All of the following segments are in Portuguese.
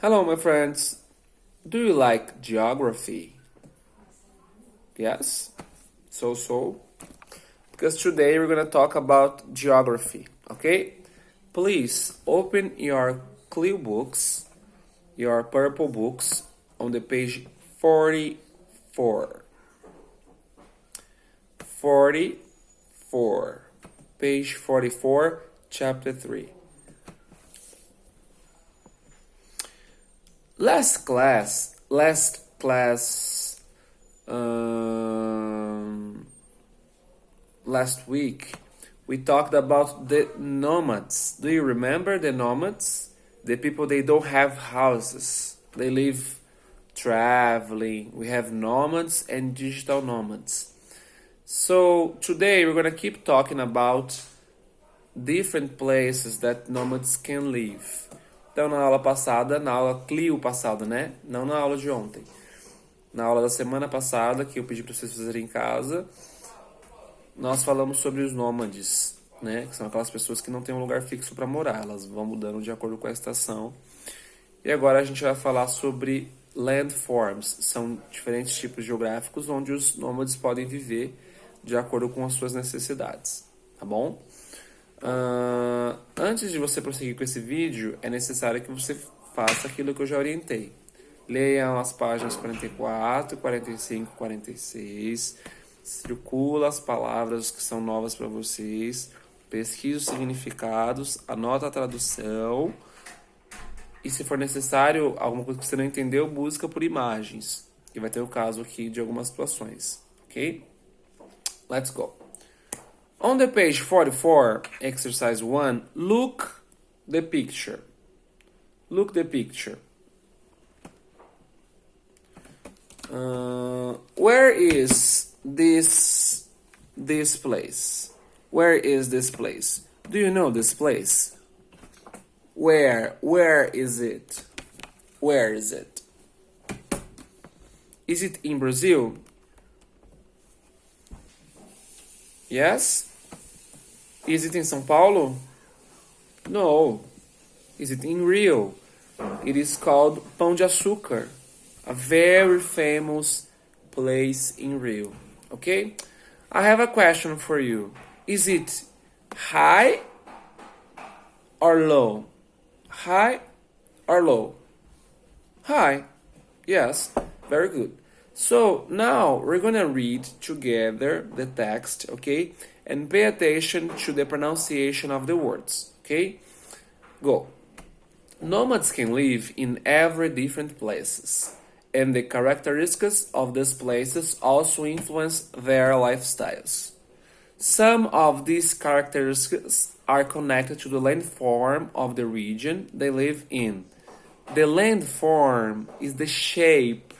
Hello, my friends. Do you like geography? Yes? So? Because today we're going to talk about geography, okay? Please open your CLIL books, your purple books, on the page 44. 44. Page 44, chapter 3. Last class, last week, we talked about the nomads. Do you remember the nomads? The people, they don't have houses. They live traveling. We have nomads and digital nomads. So today we're going to keep talking about different places that nomads can live. Então, na aula passada, na aula CLIL passada, né? Não na aula de ontem. Na aula da semana passada, que eu pedi para vocês fazerem em casa, nós falamos sobre os nômades, né? Que são aquelas pessoas que não têm um lugar fixo para morar. Elas vão mudando de acordo com a estação. E agora a gente vai falar sobre landforms. São diferentes tipos geográficos onde os nômades podem viver de acordo com as suas necessidades. Tá bom? Antes de você prosseguir com esse vídeo, é necessário que você faça aquilo que eu já orientei. Leiam as páginas 44, 45, 46. Circula as palavras que são novas para vocês. Pesquise os significados. Anota a tradução. E se for necessário, alguma coisa que você não entendeu, busca por imagens. Que vai ter o caso aqui de algumas situações. Ok? Let's go. On the page 44, exercise 1, look the picture. Look the picture. Where is this place? Where is this place? Do you know this place? Where is it? Where is it? Is it in Brazil? Yes? Is it in São Paulo? No. Is it in Rio? It is called Pão de Açúcar, a very famous place in Rio. Okay? I have a question for you. Is it high or low? High or low? High. Yes. Very good. So now we're gonna read together the text, okay? And pay attention to the pronunciation of the words, okay? Go. Nomads can live in every different places, and the characteristics of these places also influence their lifestyles. Some of these characteristics are connected to the landform of the region they live in. The landform is the shape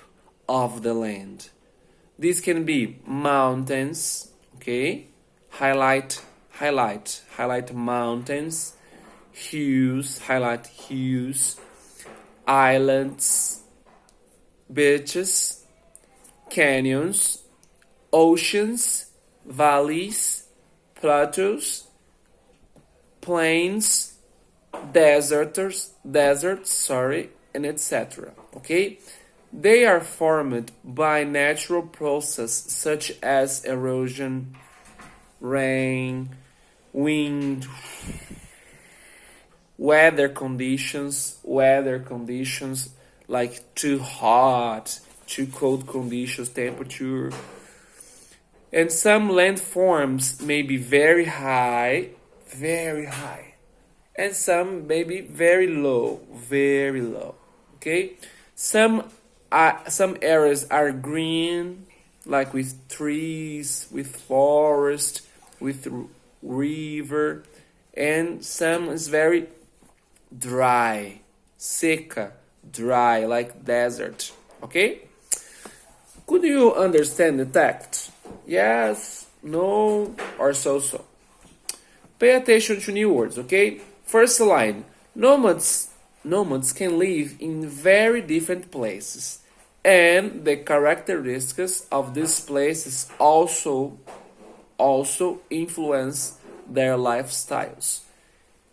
of the land. This can be mountains, okay? Highlight mountains, hills, highlight hills, islands, beaches, canyons, oceans, valleys, plateaus, plains, deserts, and etc. Okay? They are formed by natural processes such as erosion, rain, wind, weather conditions like too hot, too cold conditions, temperature. And some landforms may be very high, and some may be very low. Okay? Some areas are green, like with trees, with forest, with river, and some is very dry, seca, dry, like desert. Okay? Could you understand the text? Yes, no, or so. Pay attention to new words, okay? First line, nomads can live in very different places, and the characteristics of these places also influence their lifestyles.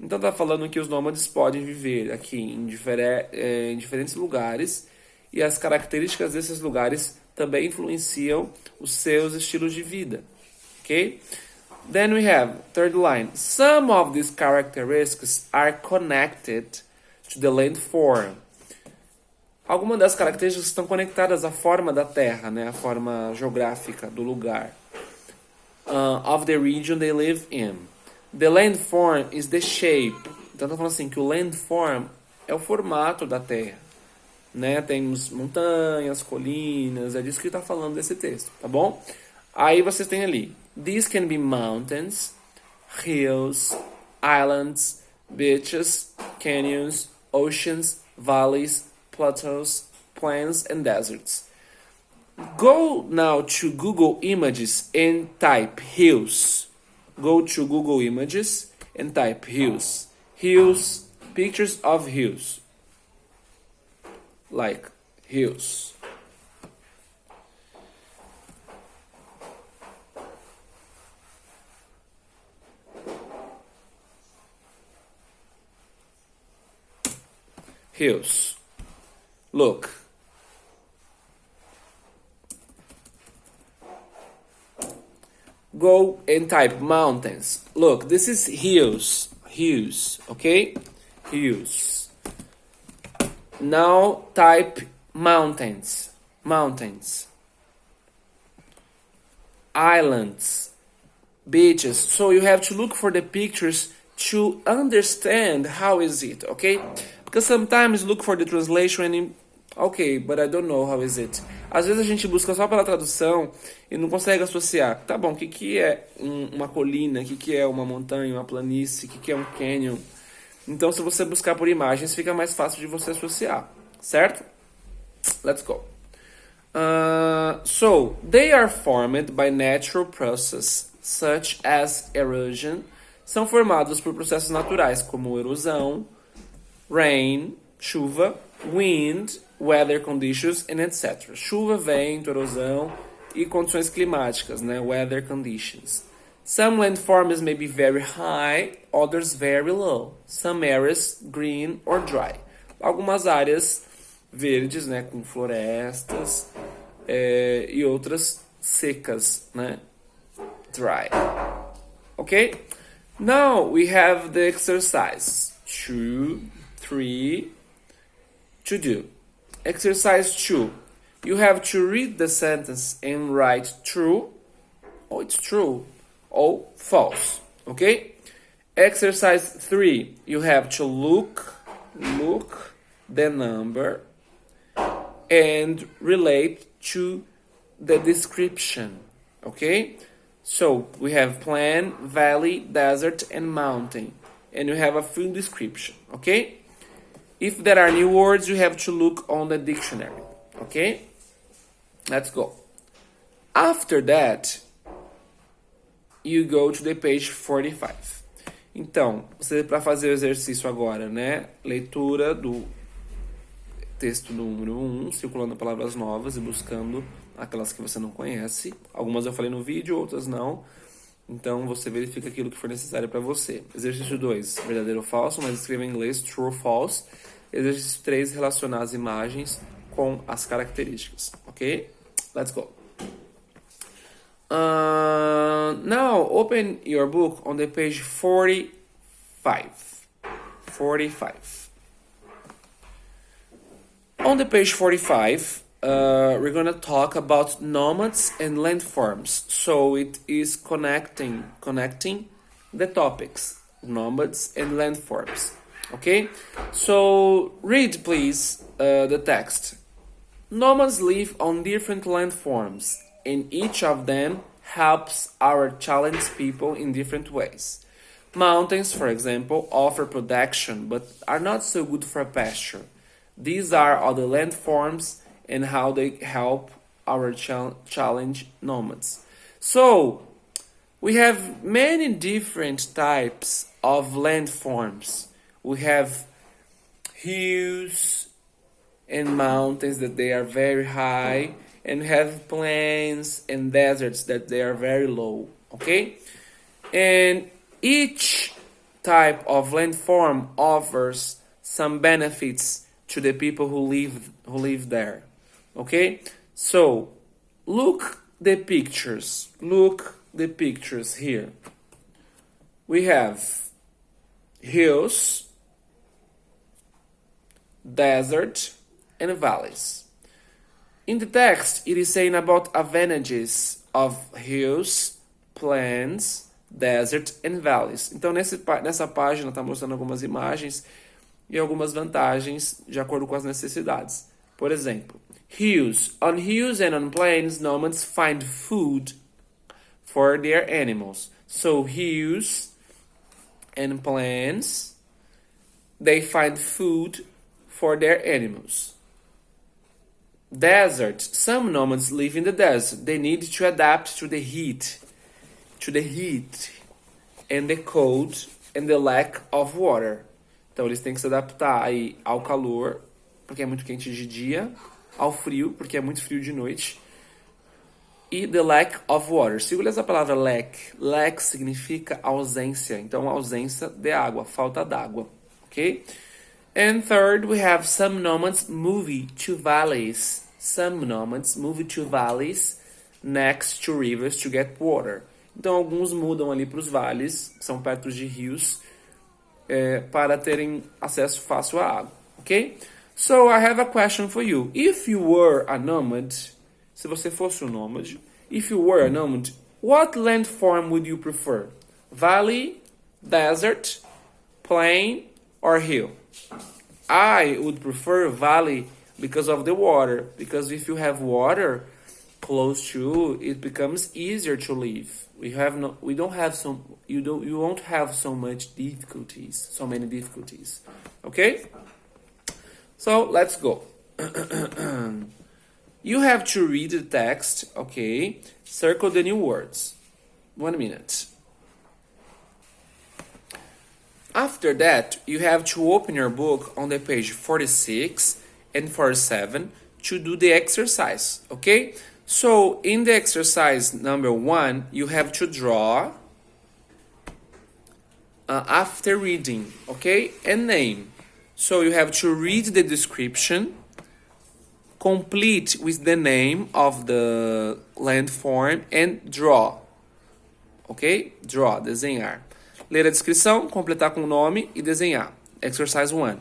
Então tá falando que os nômades podem viver aqui em diferentes lugares e as características desses lugares também influenciam os seus estilos de vida. Ok? Then we have third line. Some of these characteristics are connected to the landform. Algumas das características estão conectadas à forma da terra, né? A forma geográfica do lugar. Of the region they live in. The landform is the shape. Então tá falando assim que o landform é o formato da terra, né? Temos montanhas, colinas, é disso que está falando desse texto, tá bom? Aí vocês têm ali. These can be mountains, hills, islands, beaches, canyons, oceans, valleys, plateaus, plains, and deserts. Go now to Google Images and type hills. Go to Google Images and type hills. Hills, pictures of hills. Like hills. Hills. Look. Go and type mountains. Look, this is hills. Hills, okay? Hills. Now type mountains. Mountains. Islands. Beaches. So you have to look for the pictures to understand how is it, okay? Because sometimes look for the translation and ok, but I don't know how is it. Às vezes a gente busca só pela tradução e não consegue associar. Tá bom, o que é uma colina? O que é uma montanha, uma planície? O que é um canyon? Então, se você buscar por imagens, fica mais fácil de você associar, certo? Let's go. So, they are formed by natural processes, such as erosion. São formados por processos naturais, como erosão, rain, chuva, wind, weather conditions, and etc. Chuva, vento, erosão e condições climáticas, né? Weather conditions. Some landforms may be very high, others very low. Some areas green or dry. Algumas áreas verdes, né? Com florestas e outras secas, né? Dry. Okay? Now we have the exercise 2, 3 to do. Exercise 2. You have to read the sentence and write true, or it's true, or false. Okay? Exercise 3. You have to look the number and relate to the description. Okay? So we have plain, valley, desert, and mountain. And you have a full description. Okay? If there are new words, you have to look on the dictionary. Okay? Let's go. After that, you go to the page 45. Então, você para fazer o exercício agora, né? Leitura do texto número 1, circulando palavras novas e buscando aquelas que você não conhece. Algumas eu falei no vídeo, outras não. Então, você verifica aquilo que for necessário para você. Exercício 2, verdadeiro ou falso, mas escreva em inglês, true or false. Exercício 3, relacionar as imagens com as características. Ok? Let's go. Now, open your book on the page 45. 45. On the page 45, we're going to talk about nomads and landforms. So it is connecting the topics, nomads and landforms. Okay? So read, please, the text. Nomads live on different landforms, and each of them helps our challenged people in different ways. Mountains, for example, offer protection, but are not so good for pasture. These are other landforms and how they help our challenge nomads. So, we have many different types of landforms. We have hills and mountains that they are very high, and have plains and deserts that they are very low, okay? And each type of landform offers some benefits to the people who live there. Okay? So, look the pictures. Look the pictures here. We have hills, desert, and valleys. In the text, it is saying about advantages of hills, plains, desert and valleys. Então, nessa página está mostrando algumas imagens e algumas vantagens de acordo com as necessidades. Por exemplo, hills. On hills and on plains, nomads find food for their animals. So, hills and plains, they find food for their animals. Desert. Some nomads live in the desert. They need to adapt to the heat and the cold and the lack of water. Então eles têm que se adaptar aí ao calor, porque é muito quente de dia, ao frio, porque é muito frio de noite, e the lack of water. Segura essa palavra lack. Lack significa ausência, então ausência de água, falta d'água, ok? And third, we have some nomads moving to valleys. Some nomads move to valleys next to rivers to get water. Então, alguns mudam ali para os vales, que são perto de rios, para terem acesso fácil à água, ok? So, I have a question for you. If you were a nomad, se você fosse um nômade, if you were a nomad, what landform would you prefer? Valley, desert, plain, or hill? I would prefer valley because of the water. Because if you have water close to, it becomes easier to live. You won't have so many difficulties. Okay? So let's go. You have to read the text, okay? Circle the new words. 1 minute. After that, you have to open your book on the page 46 and 47 to do the exercise, okay? So, in the exercise number 1, you have to draw after reading, okay? And name. So, you have to read the description, complete with the name of the landform, and draw, ok? Draw, desenhar. Ler a descrição, completar com o nome e desenhar. Exercise 1.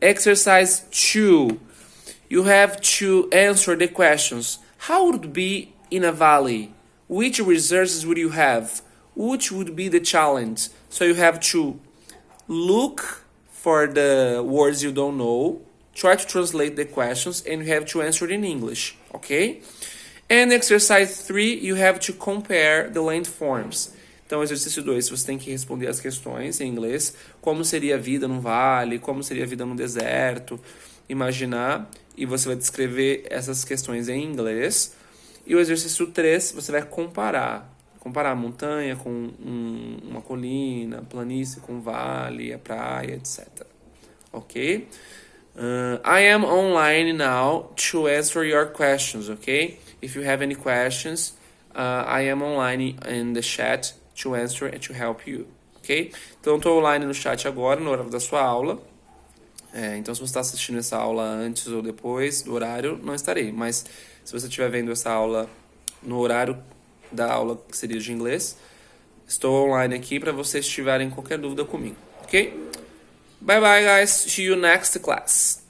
Exercise 2. You have to answer the questions. How would it be in a valley? Which resources would you have? Which would be the challenge? So you have to look for the words you don't know, try to translate the questions, and you have to answer it in English, okay? And exercise 3, you have to compare the landforms. Então, exercício 2, você tem que responder as questões em inglês. Como seria a vida num vale? Como seria a vida num deserto? Imaginar. E você vai descrever essas questões em inglês. E o exercício 3, você vai comparar. Comparar a montanha com uma colina, a planície com um vale, a praia, etc. Ok? I am online now to answer your questions, ok? If you have any questions, I am online in the chat to answer and to help you, ok? Então, estou online no chat agora, no horário da sua aula. Então, se você está assistindo essa aula antes ou depois do horário, não estarei. Mas, se você estiver vendo essa aula no horário da aula que seria de inglês, estou online aqui para vocês tiverem qualquer dúvida comigo, ok? Bye bye, guys. See you next class.